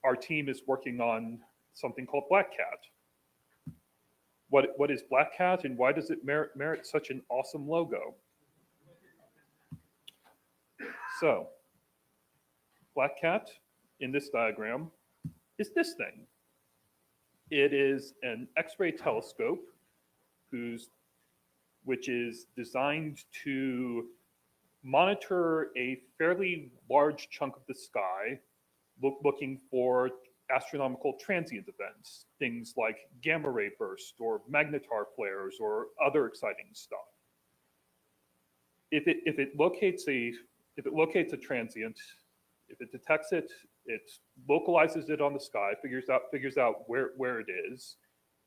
our team is working on something called Black Cat. What is Black Cat, and why does it merit such an awesome logo? So, Black Cat in this diagram is this thing. It is an X-ray telescope which is designed to monitor a fairly large chunk of the sky, looking for astronomical transient events, things like gamma ray bursts or magnetar flares or other exciting stuff. If it locates a transient, if it detects it, it localizes it on the sky, figures out where it is,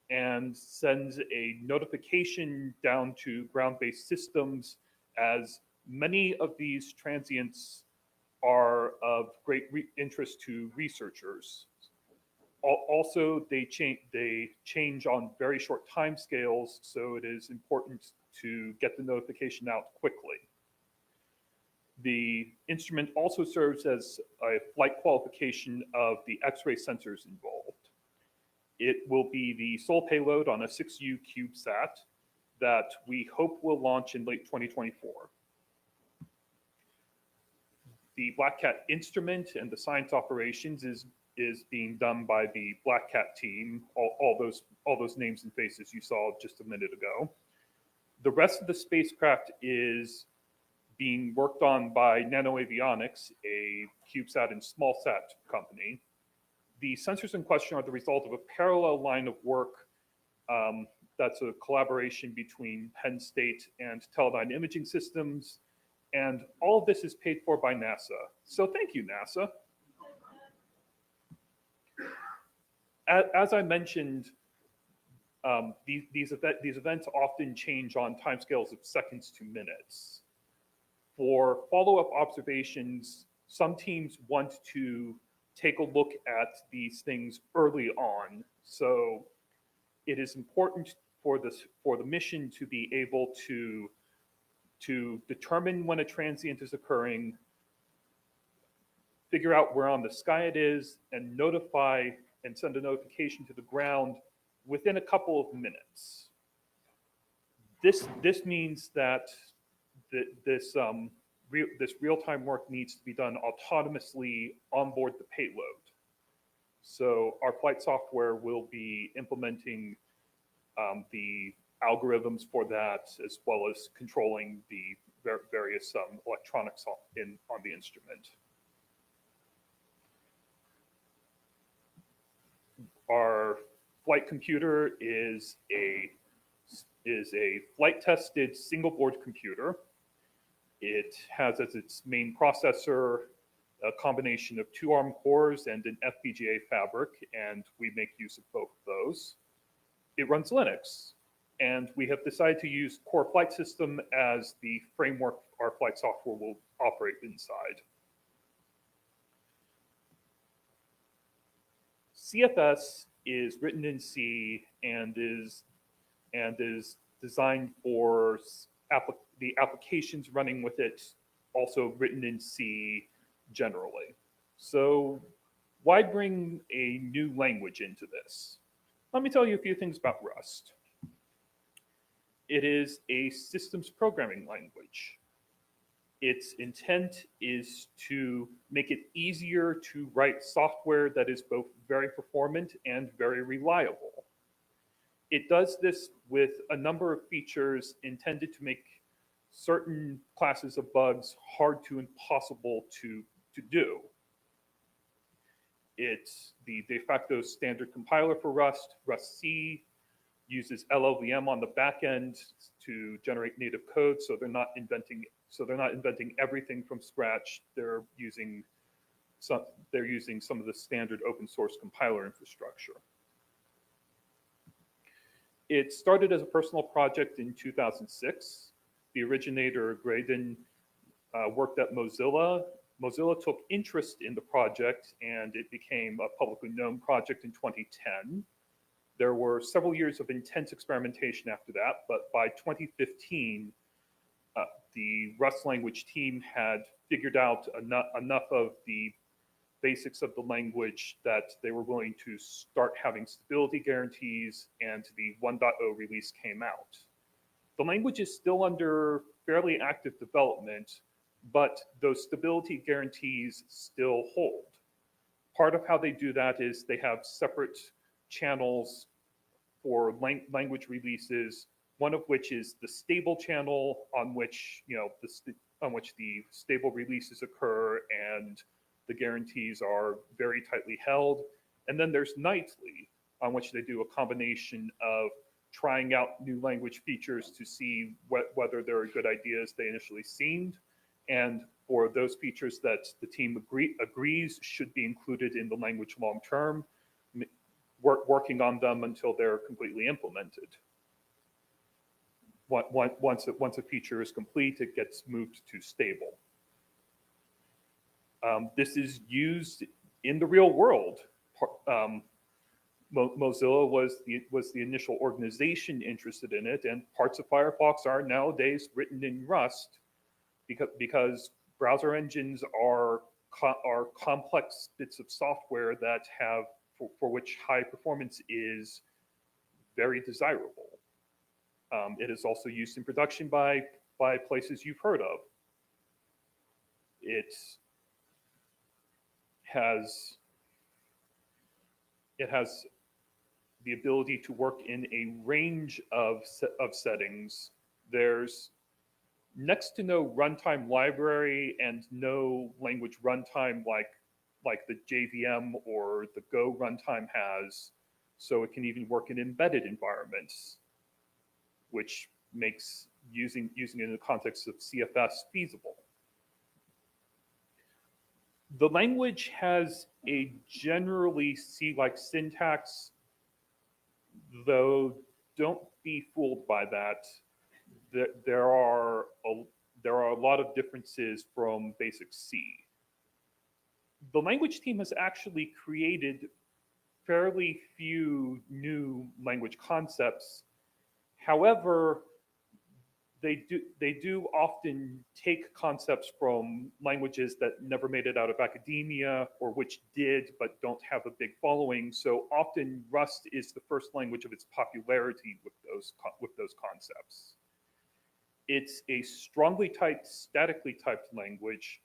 and sends a notification down to ground-based systems, as many of these transients are of great interest to researchers. Also, they change on very short time scales, so it is important to get the notification out quickly. The instrument also serves as a flight qualification of the X-ray sensors involved. It will be the sole payload on a 6U CubeSat that we hope will launch in late 2024. The Black Cat instrument and the science operations is being done by the Black Cat team, all those names and faces you saw just a minute ago. The rest of the spacecraft is being worked on by NanoAvionics, a CubeSat and SmallSat company. The sensors in question are the result of a parallel line of work that's a collaboration between Penn State and Teledyne Imaging Systems, and all of this is paid for by NASA. So thank you, NASA. As I mentioned, these events often change on timescales of seconds to minutes. For follow-up observations, some teams want to take a look at these things early on. So it is important for the mission to be able to determine when a transient is occurring, figure out where on the sky it is, and notify and send a notification to the ground within a couple of minutes. This means that this real-time work needs to be done autonomously on board the payload. So our flight software will be implementing the algorithms for that, as well as controlling the various electronics on the instrument. Our flight computer is a flight-tested single-board computer. It has as its main processor a combination of 2 ARM cores and an FPGA fabric, and we make use of both of those. It runs Linux, and we have decided to use Core Flight System as the framework our flight software will operate inside. CFS is written in C and is designed for the applications running with it, also written in C generally. So why bring a new language into this? Let me tell you a few things about Rust. It is a systems programming language. Its intent is to make it easier to write software that is both very performant and very reliable. It does this with a number of features intended to make certain classes of bugs hard to impossible to do. It's the de facto standard compiler for Rust. Rust-C uses LLVM on the back end to generate native code, so they're not inventing everything from scratch. They're using some of the standard open source compiler infrastructure. It started as a personal project in 2006. The originator, Graydon, worked at Mozilla. Mozilla took interest in the project, and it became a publicly known project in 2010. There were several years of intense experimentation after that, but by 2015, the Rust language team had figured out enough of the basics of the language that they were going to start having stability guarantees, and the 1.0 release came out. The language is still under fairly active development, but those stability guarantees still hold. Part of how they do that is they have separate channels for language releases, one of which is the stable channel on which, on which the stable releases occur and the guarantees are very tightly held. And then there's nightly, on which they do a combination of trying out new language features to see whether they're good ideas they initially seemed, and for those features that the team agrees should be included in the language long term, working on them until they're completely implemented. Once a feature is complete, it gets moved to stable. This is used in the real world. Mozilla was the initial organization interested in it, and parts of Firefox are nowadays written in Rust because browser engines are complex bits of software that have for which high performance is very desirable. It is also used in production by places you've heard of. It has the ability to work in a range of settings. There's next to no runtime library and no language runtime like the JVM or the Go runtime has, so it can even work in embedded environments, which makes using it in the context of CFS feasible. The language has a generally C-like syntax, though don't be fooled by that. There are a lot of differences from basic C. The language team has actually created fairly few new language concepts. However, they do often take concepts from languages that never made it out of academia or which did but don't have a big following. So often Rust is the first language of its popularity with those concepts. It's a strongly typed, statically typed language,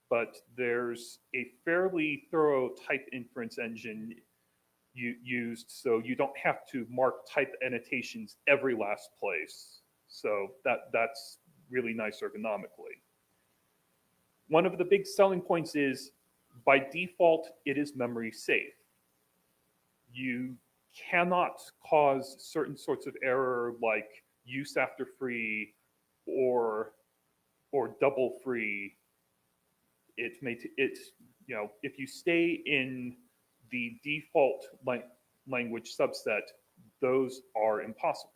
but there's a fairly thorough type inference engine used, so you don't have to mark type annotations every last place. So that's really nice ergonomically. One of the big selling points is, by default, it is memory safe. You cannot cause certain sorts of error like use after free or double free. If you stay in the default language subset, those are impossible.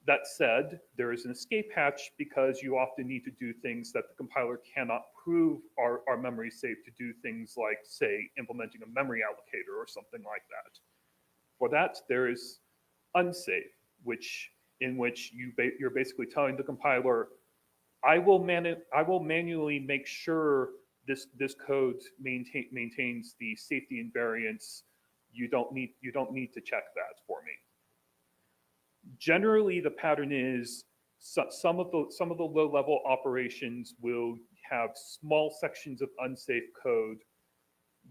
That said, there is an escape hatch because you often need to do things that the compiler cannot prove are memory safe, to do things like, say, implementing a memory allocator or something like that. For that, there is unsafe, in which you're basically telling the compiler, I will manually make sure this code maintains the safety invariance. You don't need to check that for me. Generally, the pattern is some of the low-level operations will have small sections of unsafe code,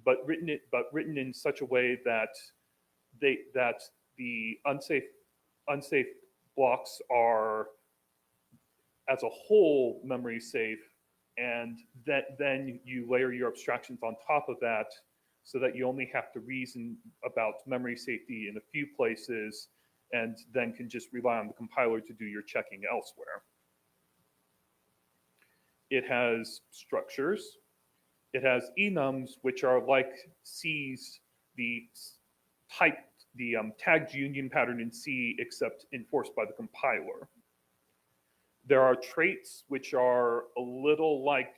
but written in such a way that the unsafe blocks are as a whole memory safe, and then you layer your abstractions on top of that, so that you only have to reason about memory safety in a few places, and then can just rely on the compiler to do your checking elsewhere. It has structures. It has enums, which are like C's, the tagged union pattern in C, except enforced by the compiler. There are traits, which are a little like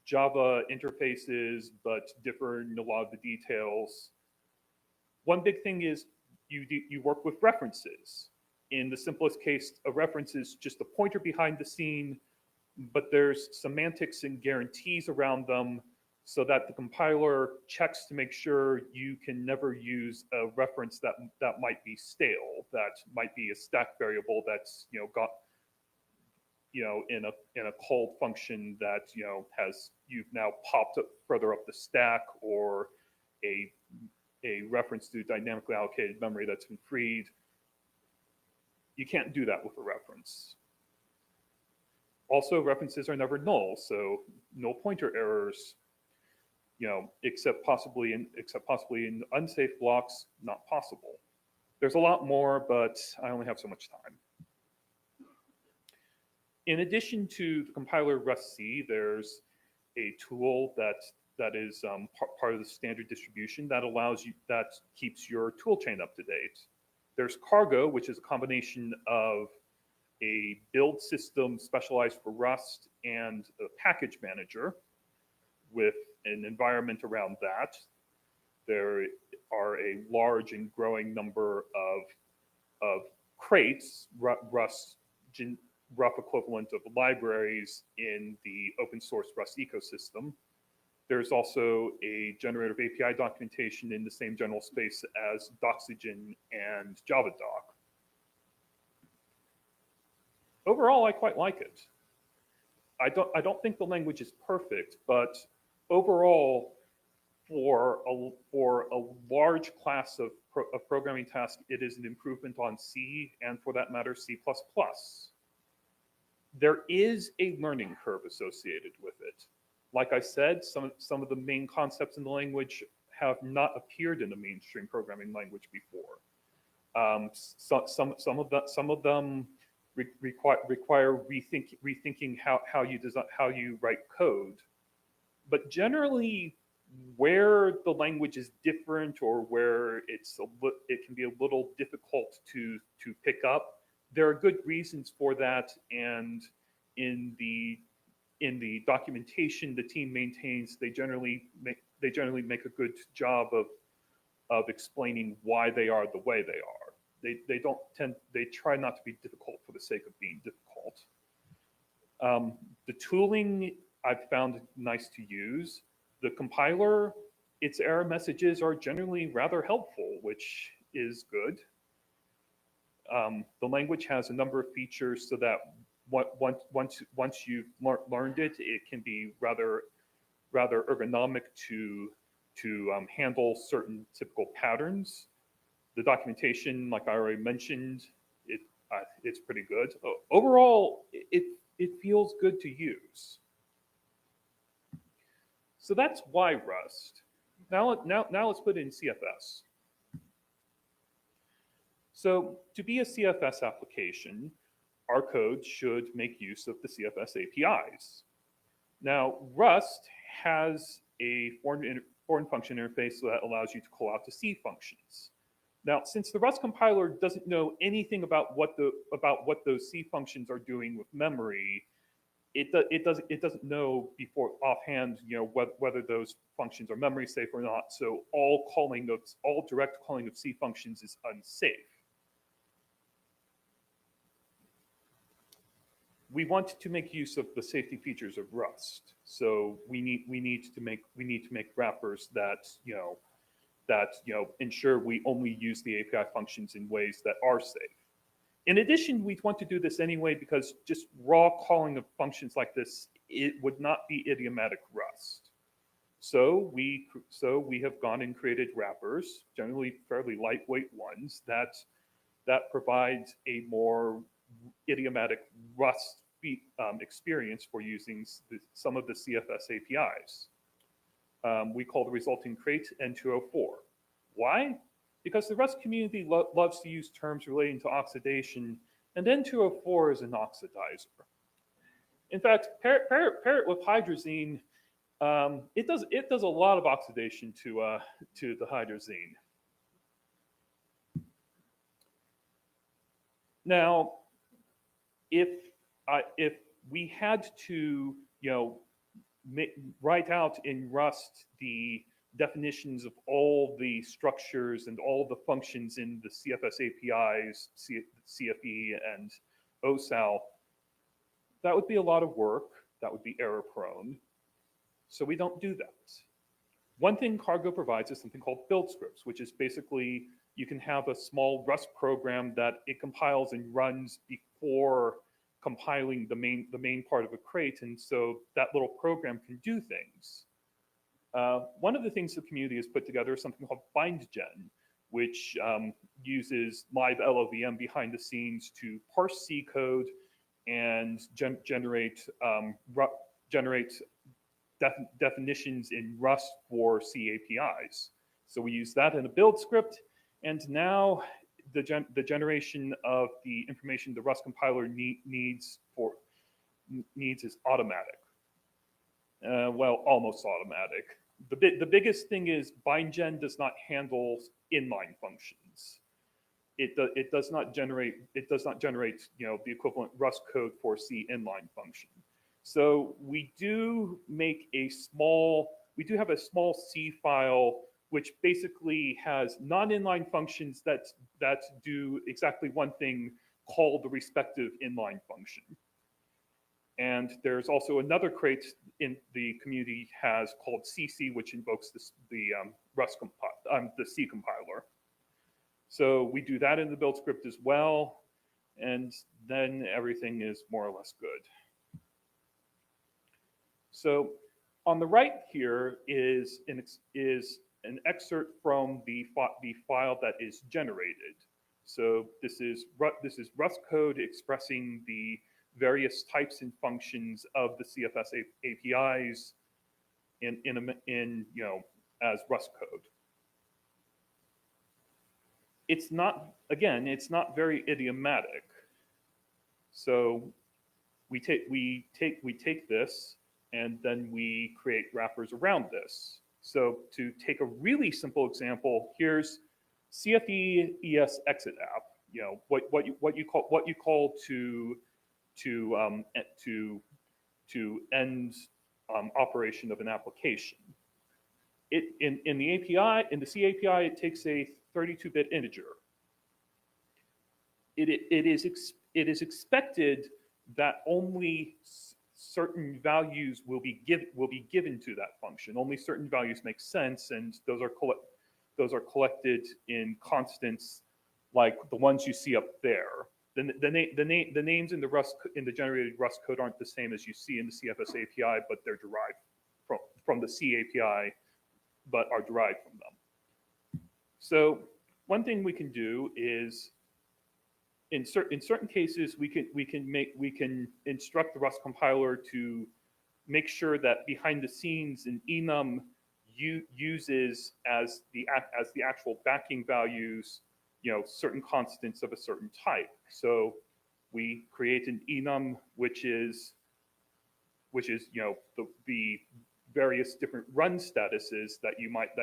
Java interfaces, but differ in a lot of the details. One big thing is you work with references. In the simplest case, a reference is just a pointer behind the scene, but there's semantics and guarantees around them so that the compiler checks to make sure you can never use a reference that might be stale, that might be a stack variable that's got in a called function that you've now popped up further up the stack, or a reference to dynamically allocated memory that's been freed. You can't do that with a reference. Also, references are never null, so null pointer errors, except possibly in unsafe blocks, not possible. There's a lot more, but I only have so much time. In addition to the compiler rustc, there's a tool that is part of the standard distribution that keeps your toolchain up to date. There's Cargo, which is a combination of a build system specialized for Rust and a package manager with an environment around that. There are a large and growing number of crates, Rust rough equivalent of libraries in the open source Rust ecosystem. There's also a generator of API documentation in the same general space as Doxygen and JavaDoc. Overall, I quite like it. I don't think the language is perfect, but overall, for a large class of programming tasks, it is an improvement on C, and for that matter, C++. There is a learning curve associated with it. Like I said, some of the main concepts in the language have not appeared in the mainstream programming language before. Some of them require rethinking how you write code. But generally, where the language is different or where it can be a little difficult to pick up, there are good reasons for that, and in the documentation the team maintains, they generally make a good job of explaining why they are the way they are. They try not to be difficult for the sake of being difficult. The tooling I've found nice to use. The compiler, its error messages are generally rather helpful, which is good. The language has a number of features so that once you've learned it, it can be rather ergonomic to handle certain typical patterns. The documentation, like I already mentioned, it's pretty good. Overall, it feels good to use. So that's why Rust. Now let's put it in CFS. So to be a CFS application, our code should make use of the CFS APIs. Now, Rust has a foreign function interface that allows you to call out to C functions. Now, since the Rust compiler doesn't know anything about what those C functions are doing with memory, it doesn't know before offhand, whether those functions are memory safe or not. So all direct calling of C functions is unsafe. We want to make use of the safety features of Rust, so we need to make wrappers that ensure we only use the API functions in ways that are safe. In addition, we want to do this anyway because just raw calling of functions like this, it would not be idiomatic Rust. So we have gone and created wrappers, generally fairly lightweight ones that provide a more idiomatic Rust experience for using some of the CFS APIs. We call the resulting crate n2o4. Why? Because the Rust community loves to use terms relating to oxidation, and n2o4 is an oxidizer. In fact, pair it with hydrazine. It does a lot of oxidation to the hydrazine. Now, if we had to, write out in Rust the definitions of all the structures and all the functions in the CFS APIs, CFE and OSAL, that would be a lot of work. That would be error prone. So we don't do that. One thing Cargo provides is something called build scripts, which is basically you can have a small Rust program that it compiles and runs before compiling the main part of a crate, and so that little program can do things. One of the things the community has put together is something called BindGen, which uses live LLVM behind the scenes to parse C code and generate definitions in Rust for C APIs. So we use that in a build script, and now the generation of the information the Rust compiler needs is automatic. Well, almost automatic. The biggest thing is BindGen does not handle inline functions. It does not generate the equivalent Rust code for C inline function. So we do have a small C file which basically has non-inline functions that do exactly one thing called the respective inline function. And there's also another crate in the community has called CC, which invokes the C compiler. So we do that in the build script as well, and then everything is more or less good. So on the right here is an excerpt from the file that is generated. So this is Rust code expressing the various types and functions of the CFS APIs as Rust code. It's not very idiomatic. So we take this and then we create wrappers around this. So to take a really simple example, here's CFE ES exit app. What you call to end operation of an application. In the API, in the C API, it takes a 32-bit integer. It is expected that only certain values will be given to that function. Only certain values make sense, and those are collected in constants like the ones you see up there. The names in the generated Rust code aren't the same as you see in the CFS API, but they're derived from the C API, but are derived from them. So one thing we can do is, in certain cases, we can instruct the Rust compiler to make sure that behind the scenes an enum uses as the actual backing values, certain constants of a certain type. So we create an enum which is the various different run statuses that you might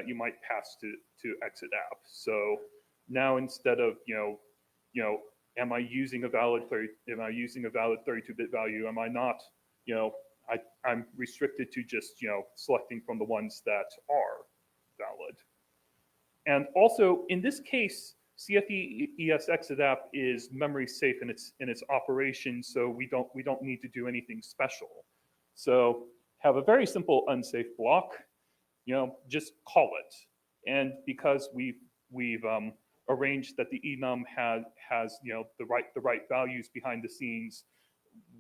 pass to exit app. So now instead of am I using a valid 32-bit value? Am I not? I'm restricted to just selecting from the ones that are valid. And also in this case, CFE ES exit app is memory safe in its operation, so we don't need to do anything special. So have a very simple unsafe block, just call it. And because we've arranged that the enum has the right values behind the scenes,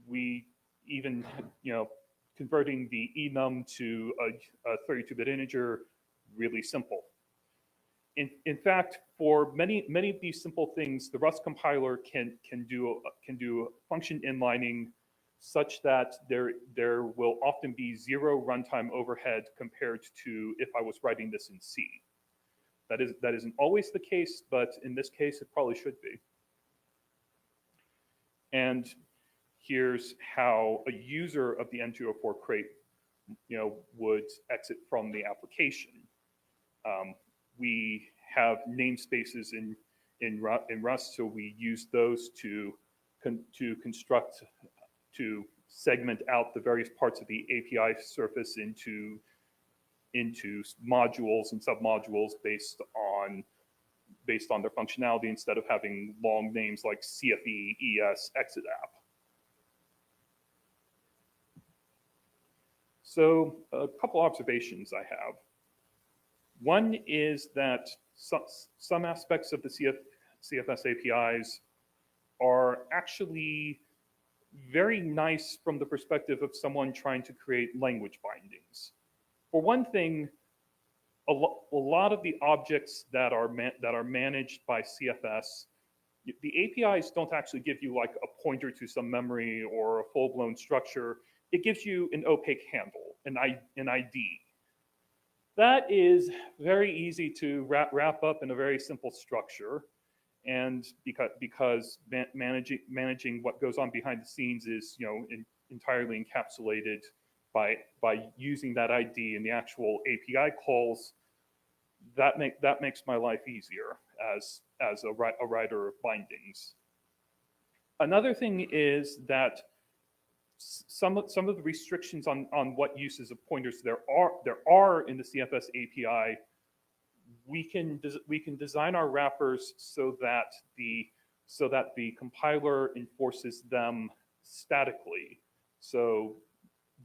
we even converting the enum to a 32-bit integer really simple. In fact, for many of these simple things, the Rust compiler can do function inlining such that there will often be zero runtime overhead compared to if I was writing this in C. That isn't always the case, but in this case, it probably should be. And here's how a user of the n2o4 crate, would exit from the application. We have namespaces in Rust, so we use those to segment out the various parts of the API surface into modules and submodules based on their functionality instead of having long names like CFE ES exit app. So a couple observations I have. One is that some aspects of the CFS APIs are actually very nice from the perspective of someone trying to create language bindings. For one thing, a lot of the objects that are managed by CFS, the APIs don't actually give you like a pointer to some memory or a full-blown structure. It gives you an opaque handle, an ID. That is very easy to wrap up in a very simple structure, and because managing what goes on behind the scenes is entirely encapsulated by using that ID in the actual API calls, that makes my life easier as a writer of bindings. Another thing is that some of the restrictions on what uses of pointers there are in the CFS API, we can design our wrappers so that the compiler enforces them statically. So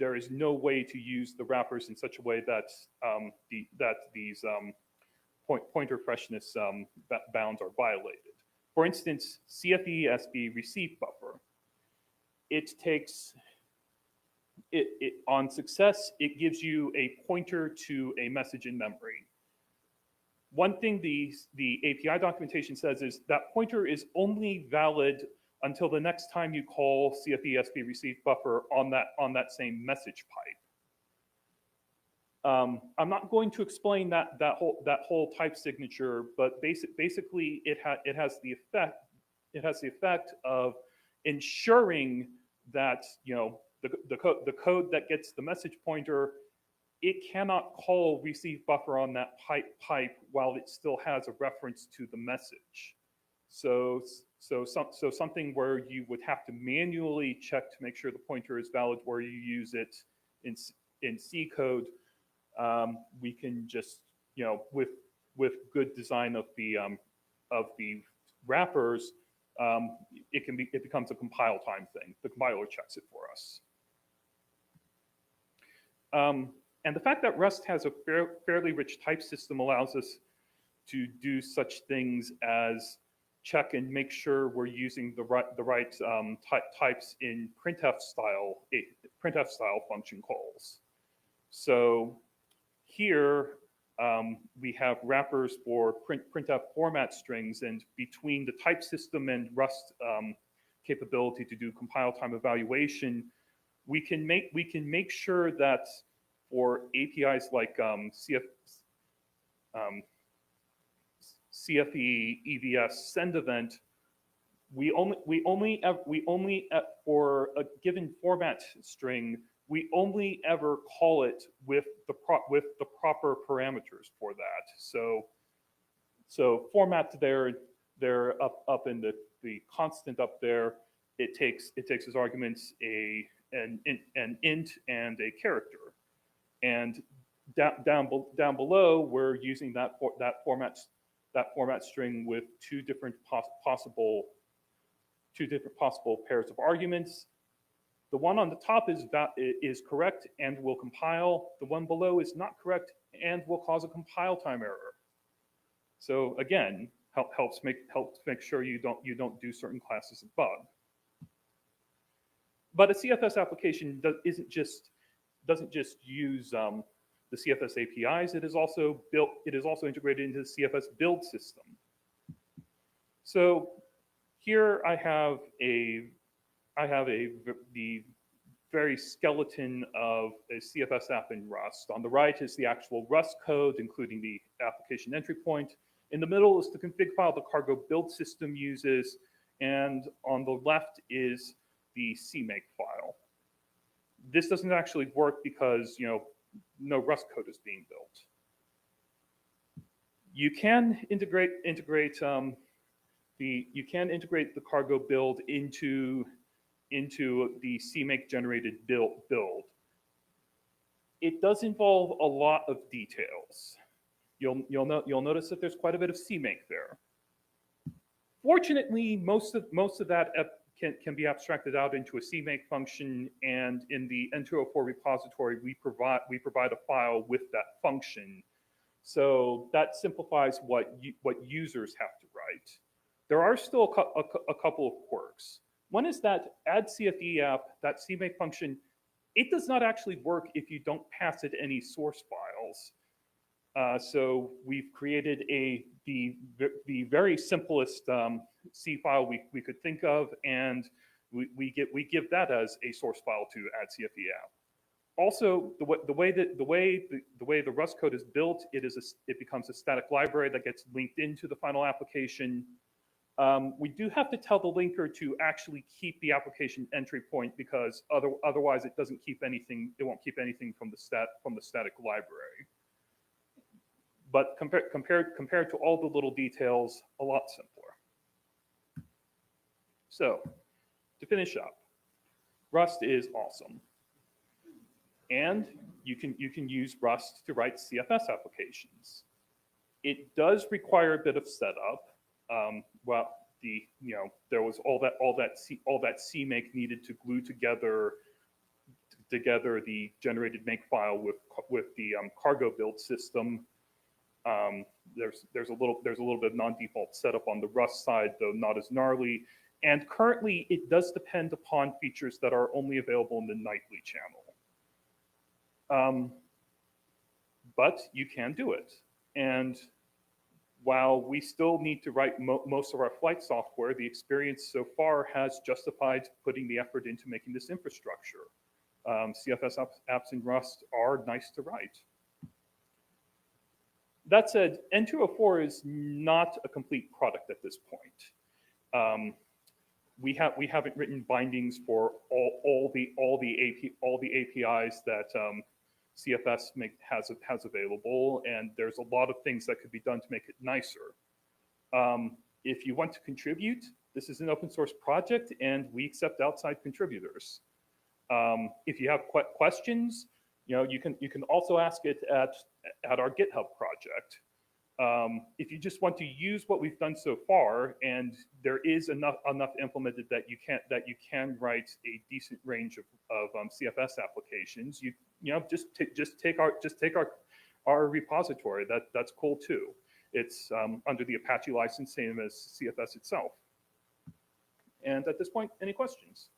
there is no way to use the wrappers in such a way that these pointer freshness bounds are violated. For instance, CFE SB receive buffer. On success, it gives you a pointer to a message in memory. One thing the API documentation says is that pointer is only valid until the next time you call CFE SB receive buffer on that same message pipe. I'm not going to explain that whole type signature, but basically it has the effect of ensuring that the code that gets the message pointer, it cannot call receive buffer on that pipe while it still has a reference to the message. So something where you would have to manually check to make sure the pointer is valid where you use it in C code, we can just with good design of the wrappers, it becomes a compile time thing. The compiler checks it for us. And the fact that Rust has a fairly rich type system allows us to do such things as check and make sure we're using the right types in printf style function calls. So here we have wrappers for printf format strings, and between the type system and Rust capability to do compile time evaluation, we can make sure that for APIs like CFE EVS send event, we only for a given format string, we only ever call it with the proper parameters for that. So format they're up in the constant up there. It takes as arguments an int and a character, and down below we're using that format string with two different possible pairs of arguments. The one on the top is correct and will compile. The one below is not correct and will cause a compile time error. So again, helps make sure you don't do certain classes of bug. But a CFS application doesn't just use the CFS APIs. It is also integrated into the CFS build system. So here I have the very skeleton of a CFS app in Rust. On the right is the actual Rust code, including the application entry point. In the middle is the config file the cargo build system uses, and on the left is the CMake file. This doesn't actually work because no Rust code is being built. You can integrate the cargo build into the CMake generated build. It does involve a lot of details. You'll notice that there's quite a bit of CMake there. Fortunately, most of that can be abstracted out into a CMake function, and in the n2o4 repository, we provide a file with that function. So that simplifies what users have to write. There are still a couple of quirks. One is that add CFE app, that CMake function, it does not actually work if you don't pass it any source files. So we've created the very simplest C file we could think of, and we give that as a source file to add CFE app. Also, the way the Rust code is built, it becomes a static library that gets linked into the final application. We do have to tell the linker to actually keep the application entry point, because otherwise it doesn't keep anything. It won't keep anything from the static library. But compared to all the little details, a lot simpler. So, to finish up, Rust is awesome, and you can use Rust to write CFS applications. It does require a bit of setup. Well, there was all that CMake needed to glue together the generated make file with the cargo build system. There's a little bit of non-default setup on the Rust side, though not as gnarly. And currently, it does depend upon features that are only available in the nightly channel. But you can do it. And while we still need to write most of our flight software, the experience so far has justified putting the effort into making this infrastructure. CFS apps in Rust are nice to write. That said, n2o4 is not a complete product at this point. We haven't written bindings for all the APIs that CFS has available, and there's a lot of things that could be done to make it nicer. If you want to contribute, this is an open source project, and we accept outside contributors. If you have questions, you can also ask it at our GitHub project. If you just want to use what we've done so far, and there is enough implemented that you can write a decent range of CFS applications, just take our repository. That's cool too. It's under the Apache license, same as CFS itself. And at this point, any questions?